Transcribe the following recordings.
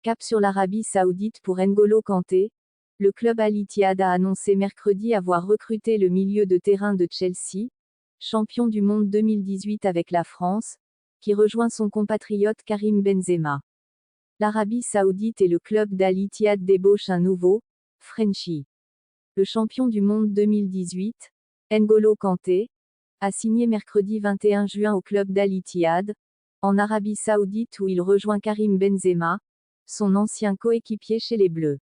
Cap sur l'Arabie Saoudite pour N'Golo Kanté. Le club Al Ittihad a annoncé mercredi avoir recruté le milieu de terrain de Chelsea, champion du monde 2018 avec la France, qui rejoint son compatriote Karim Benzema. L'Arabie Saoudite et le club d'Al Ittihad débauchent un nouveau Frenchie. Le champion du monde 2018, N'Golo Kanté, a signé mercredi 21 juin au club d'Al Ittihad, en Arabie Saoudite où il rejoint Karim Benzema, son ancien coéquipier chez les Bleus.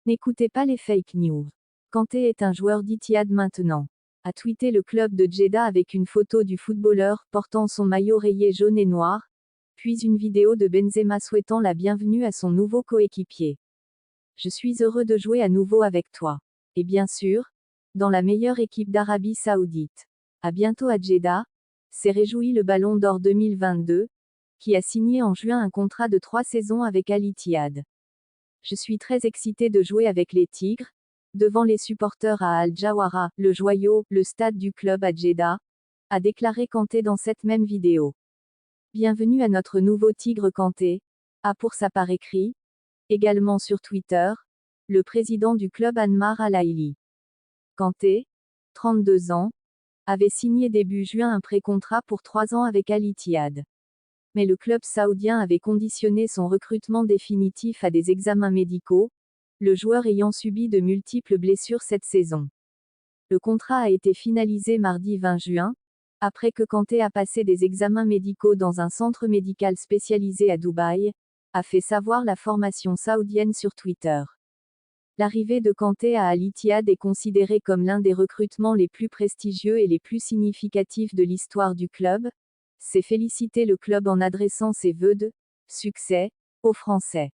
N'écoutez pas les fake news. Kanté est un joueur d'Ittihad maintenant, a tweeté le club de Jeddah avec une photo du footballeur portant son maillot rayé jaune et noir, puis une vidéo de Benzema souhaitant la bienvenue à son nouveau coéquipier. Je suis heureux de jouer à nouveau avec toi. Et bien sûr, dans la meilleure équipe d'Arabie Saoudite. À bientôt à Jeddah, s'est réjoui le Ballon d'Or 2022, qui a signé en juin un contrat de 3 saisons avec Al Ittihad. Je suis très excité de jouer avec les Tigres, devant les supporters à Al Jawara, le joyau, le stade du club à Jeddah, a déclaré Kanté dans cette même vidéo. Bienvenue à notre nouveau Tigre Kanté, a pour sa part écrit, également sur Twitter, le président du club Anmar Al-Ahli. Kanté, 32 ans, avait signé début juin un pré-contrat pour 3 ans avec Al Ittihad. Mais le club saoudien avait conditionné son recrutement définitif à des examens médicaux, le joueur ayant subi de multiples blessures cette saison. Le contrat a été finalisé mardi 20 juin, après que Kanté a passé des examens médicaux dans un centre médical spécialisé à Dubaï, a fait savoir la formation saoudienne sur Twitter. L'arrivée de Kanté à Al Ittihad est considérée comme l'un des recrutements les plus prestigieux et les plus significatifs de l'histoire du club, s'est félicité le club en adressant ses vœux de succès aux Français.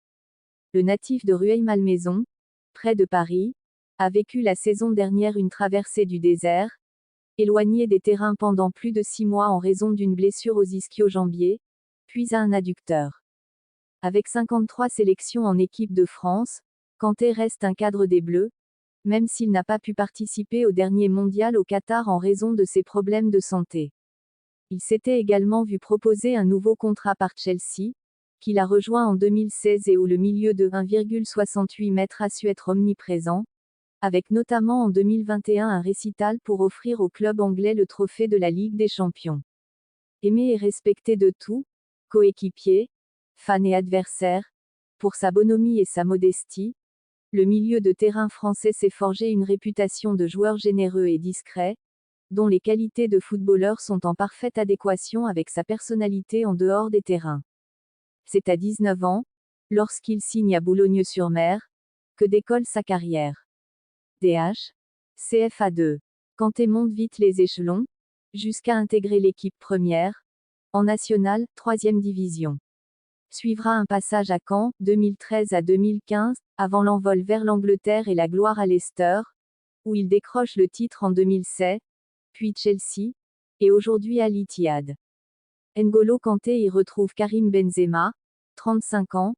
Le natif de Rueil-Malmaison, près de Paris, a vécu la saison dernière une traversée du désert, éloigné des terrains pendant plus de 6 mois en raison d'une blessure aux ischio-jambiers, puis à un adducteur. Avec 53 sélections en équipe de France, Kanté reste un cadre des Bleus, même s'il n'a pas pu participer au dernier mondial au Qatar en raison de ses problèmes de santé. Il s'était également vu proposer un nouveau contrat par Chelsea, qu'il a rejoint en 2016 et où le milieu de 1,68 m a su être omniprésent, avec notamment en 2021 un récital pour offrir au club anglais le trophée de la Ligue des Champions. Aimé et respecté de tous, coéquipiers, fans et adversaires, pour sa bonhomie et sa modestie, le milieu de terrain français s'est forgé une réputation de joueur généreux et discret, dont les qualités de footballeur sont en parfaite adéquation avec sa personnalité en dehors des terrains. C'est à 19 ans, lorsqu'il signe à Boulogne-sur-Mer, que décolle sa carrière. DH, CFA2. Kanté monte vite les échelons, jusqu'à intégrer l'équipe première, en nationale, 3e division. Suivra un passage à Caen, 2013 à 2015, avant l'envol vers l'Angleterre et la gloire à Leicester, où il décroche le titre en 2007, puis Chelsea, et aujourd'hui Al Ittihad. N'Golo Kanté y retrouve Karim Benzema, 35 ans,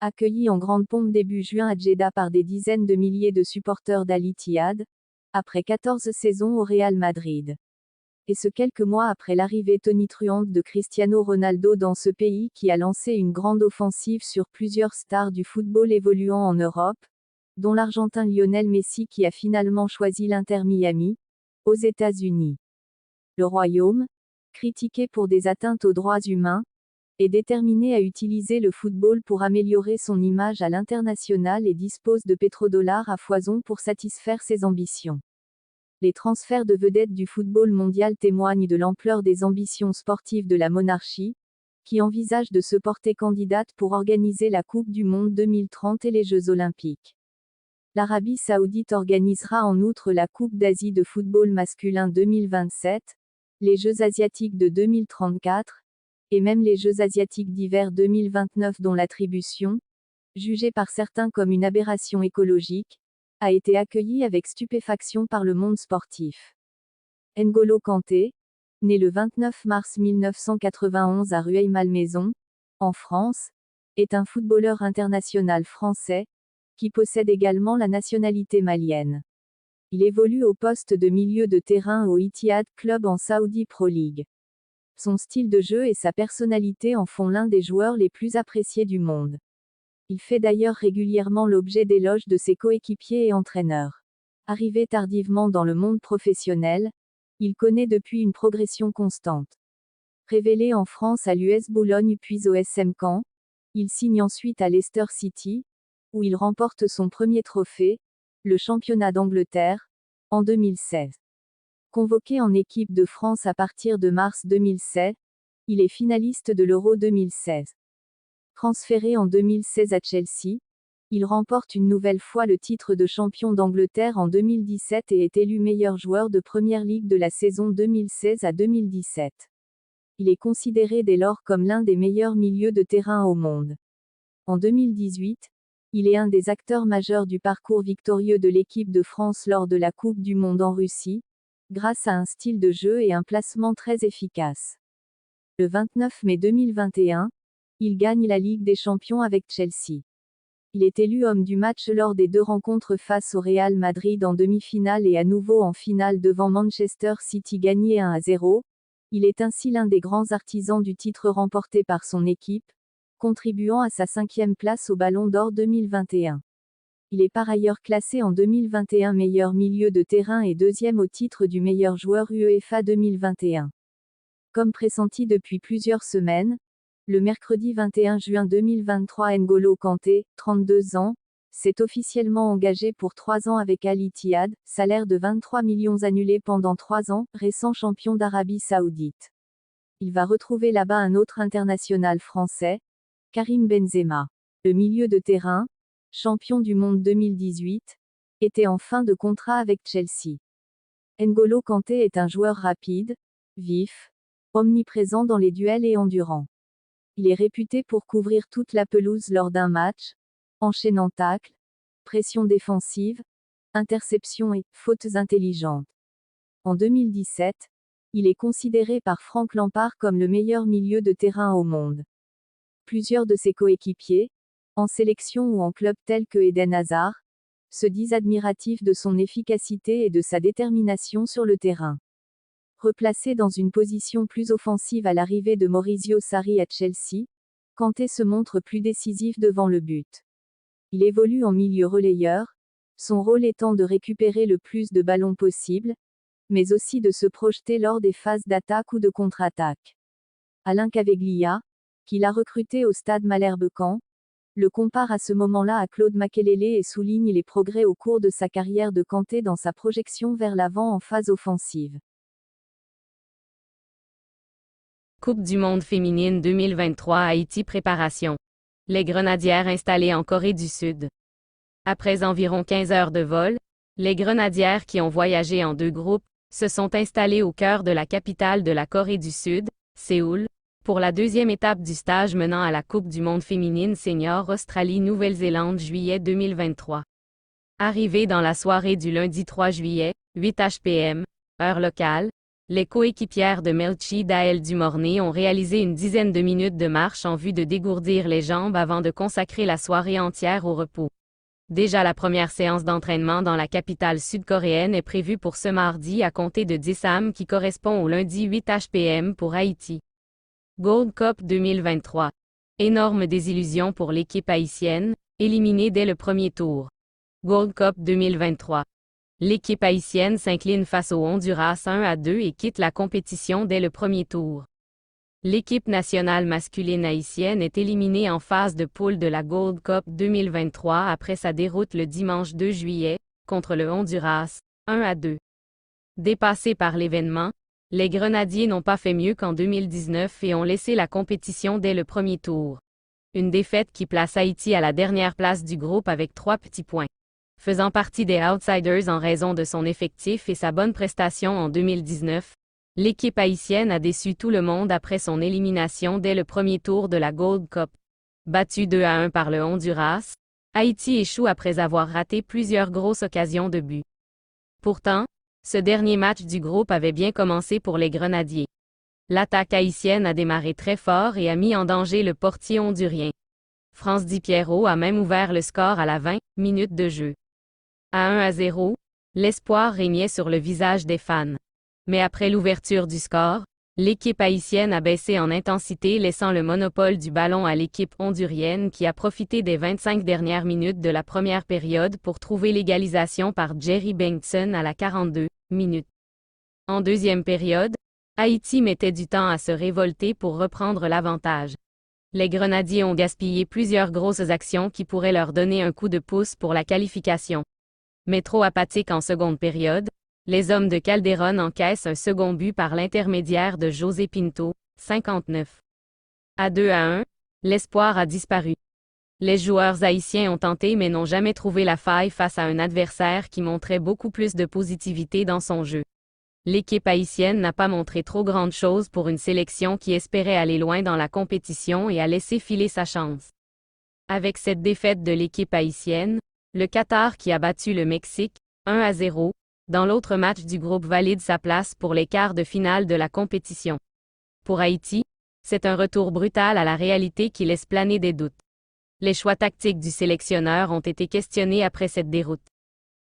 accueilli en grande pompe début juin à Jeddah par des dizaines de milliers de supporters d'Al Ittihad, après 14 saisons au Real Madrid. Et ce quelques mois après l'arrivée tonitruante de Cristiano Ronaldo dans ce pays qui a lancé une grande offensive sur plusieurs stars du football évoluant en Europe, dont l'Argentin Lionel Messi qui a finalement choisi l'Inter Miami, aux États-Unis. Le Royaume, critiqué pour des atteintes aux droits humains, est déterminé à utiliser le football pour améliorer son image à l'international et dispose de pétrodollars à foison pour satisfaire ses ambitions. Les transferts de vedettes du football mondial témoignent de l'ampleur des ambitions sportives de la monarchie, qui envisage de se porter candidate pour organiser la Coupe du Monde 2030 et les Jeux Olympiques. L'Arabie Saoudite organisera en outre la Coupe d'Asie de football masculin 2027, les Jeux asiatiques de 2034, et même les Jeux asiatiques d'hiver 2029 dont l'attribution, jugée par certains comme une aberration écologique, a été accueillie avec stupéfaction par le monde sportif. N'Golo Kanté, né le 29 mars 1991 à Rueil-Malmaison, en France, est un footballeur international français, qui possède également la nationalité malienne. Il évolue au poste de milieu de terrain au Ittihad Club en Saudi Pro League. Son style de jeu et sa personnalité en font l'un des joueurs les plus appréciés du monde. Il fait d'ailleurs régulièrement l'objet d'éloges de ses coéquipiers et entraîneurs. Arrivé tardivement dans le monde professionnel, il connaît depuis une progression constante. Révélé en France à l'US Boulogne puis au SM Caen, il signe ensuite à Leicester City, où il remporte son premier trophée, le championnat d'Angleterre, en 2016. Convoqué en équipe de France à partir de mars 2016, il est finaliste de l'Euro 2016. Transféré en 2016 à Chelsea, il remporte une nouvelle fois le titre de champion d'Angleterre en 2017 et est élu meilleur joueur de Première Ligue de la saison 2016 à 2017. Il est considéré dès lors comme l'un des meilleurs milieux de terrain au monde. En 2018, il est un des acteurs majeurs du parcours victorieux de l'équipe de France lors de la Coupe du Monde en Russie, grâce à un style de jeu et un placement très efficace. Le 29 mai 2021, il gagne la Ligue des Champions avec Chelsea. Il est élu homme du match lors des 2 rencontres face au Real Madrid en demi-finale et à nouveau en finale devant Manchester City gagné 1-0. Il est ainsi l'un des grands artisans du titre remporté par son équipe, contribuant à sa 5e place au Ballon d'Or 2021. Il est par ailleurs classé en 2021 meilleur milieu de terrain et 2e au titre du meilleur joueur UEFA 2021. Comme pressenti depuis plusieurs semaines, le mercredi 21 juin 2023 N'Golo Kanté, 32 ans, s'est officiellement engagé pour 3 ans avec Al Ittihad, salaire de 23 millions annulé pendant 3 ans, récent champion d'Arabie Saoudite. Il va retrouver là-bas un autre international français, Karim Benzema. Le milieu de terrain, champion du monde 2018, était en fin de contrat avec Chelsea. N'Golo Kanté est un joueur rapide, vif, omniprésent dans les duels et endurant. Il est réputé pour couvrir toute la pelouse lors d'un match, enchaînant tacles, pression défensive, interceptions et fautes intelligentes. En 2017, il est considéré par Frank Lampard comme le meilleur milieu de terrain au monde. Plusieurs de ses coéquipiers, en sélection ou en club tels que Eden Hazard, se disent admiratifs de son efficacité et de sa détermination sur le terrain. Replacé dans une position plus offensive à l'arrivée de Maurizio Sarri à Chelsea, Kanté se montre plus décisif devant le but. Il évolue en milieu relayeur, son rôle étant de récupérer le plus de ballons possible, mais aussi de se projeter lors des phases d'attaque ou de contre-attaque. Alain Caveglia, qui l'a recruté au stade Malherbe-Caen, le compare à ce moment-là à Claude Makelele et souligne les progrès au cours de sa carrière de Kanté dans sa projection vers l'avant en phase offensive. Coupe du monde féminine 2023 Haïti préparation. Les grenadières installées en Corée du Sud. Après environ 15 heures de vol, les grenadières qui ont voyagé en 2 groupes, se sont installées au cœur de la capitale de la Corée du Sud, Séoul, pour la 2e étape du stage menant à la Coupe du monde féminine senior Australie-Nouvelle-Zélande juillet 2023. Arrivées dans la soirée du lundi 3 juillet, 8 h p.m., heure locale, les coéquipières de Melchi Daël Dumornay ont réalisé une dizaine de minutes de marche en vue de dégourdir les jambes avant de consacrer la soirée entière au repos. Déjà la première séance d'entraînement dans la capitale sud-coréenne est prévue pour ce mardi à compter de 10 am qui correspond au lundi 8 h p.m. pour Haïti. Gold Cup 2023. Énorme désillusion pour l'équipe haïtienne, éliminée dès le premier tour. Gold Cup 2023. L'équipe haïtienne s'incline face au Honduras 1-2 et quitte la compétition dès le premier tour. L'équipe nationale masculine haïtienne est éliminée en phase de poule de la Gold Cup 2023 après sa déroute le dimanche 2 juillet, contre le Honduras, 1-2. Dépassés par l'événement, les Grenadiers n'ont pas fait mieux qu'en 2019 et ont laissé la compétition dès le premier tour. Une défaite qui place Haïti à la dernière place du groupe avec 3 petits points. Faisant partie des outsiders en raison de son effectif et sa bonne prestation en 2019, l'équipe haïtienne a déçu tout le monde après son élimination dès le premier tour de la Gold Cup. Battue 2-1 par le Honduras, Haïti échoue après avoir raté plusieurs grosses occasions de but. Pourtant, ce dernier match du groupe avait bien commencé pour les Grenadiers. L'attaque haïtienne a démarré très fort et a mis en danger le portier hondurien. France Di Piero a même ouvert le score à la 20 minutes de jeu. À 1-0, l'espoir régnait sur le visage des fans. Mais après l'ouverture du score, L'équipe haïtienne a baissé en intensité, laissant le monopole du ballon à l'équipe hondurienne qui a profité des 25 dernières minutes de la première période pour trouver l'égalisation par Jerry Bengtson à la 42 minutes. En deuxième période, Haïti mettait du temps à se révolter pour reprendre l'avantage. Les Grenadiers ont gaspillé plusieurs grosses actions qui pourraient leur donner un coup de pouce pour la qualification. Mais trop apathiques en seconde période, les hommes de Calderon encaissent un second but par l'intermédiaire de José Pinto, 59. À 2-1, l'espoir a disparu. Les joueurs haïtiens ont tenté mais n'ont jamais trouvé la faille face à un adversaire qui montrait beaucoup plus de positivité dans son jeu. L'équipe haïtienne n'a pas montré trop grande chose pour une sélection qui espérait aller loin dans la compétition et a laissé filer sa chance. Avec cette défaite de l'équipe haïtienne, le Qatar qui a battu le Mexique, 1-0, dans l'autre match du groupe valide sa place pour les quarts de finale de la compétition. Pour Haïti, c'est un retour brutal à la réalité qui laisse planer des doutes. Les choix tactiques du sélectionneur ont été questionnés après cette déroute.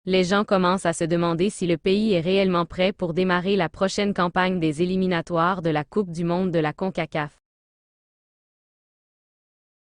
Les gens commencent à se demander si le pays est réellement prêt pour démarrer la prochaine campagne des éliminatoires de la Coupe du monde de la CONCACAF.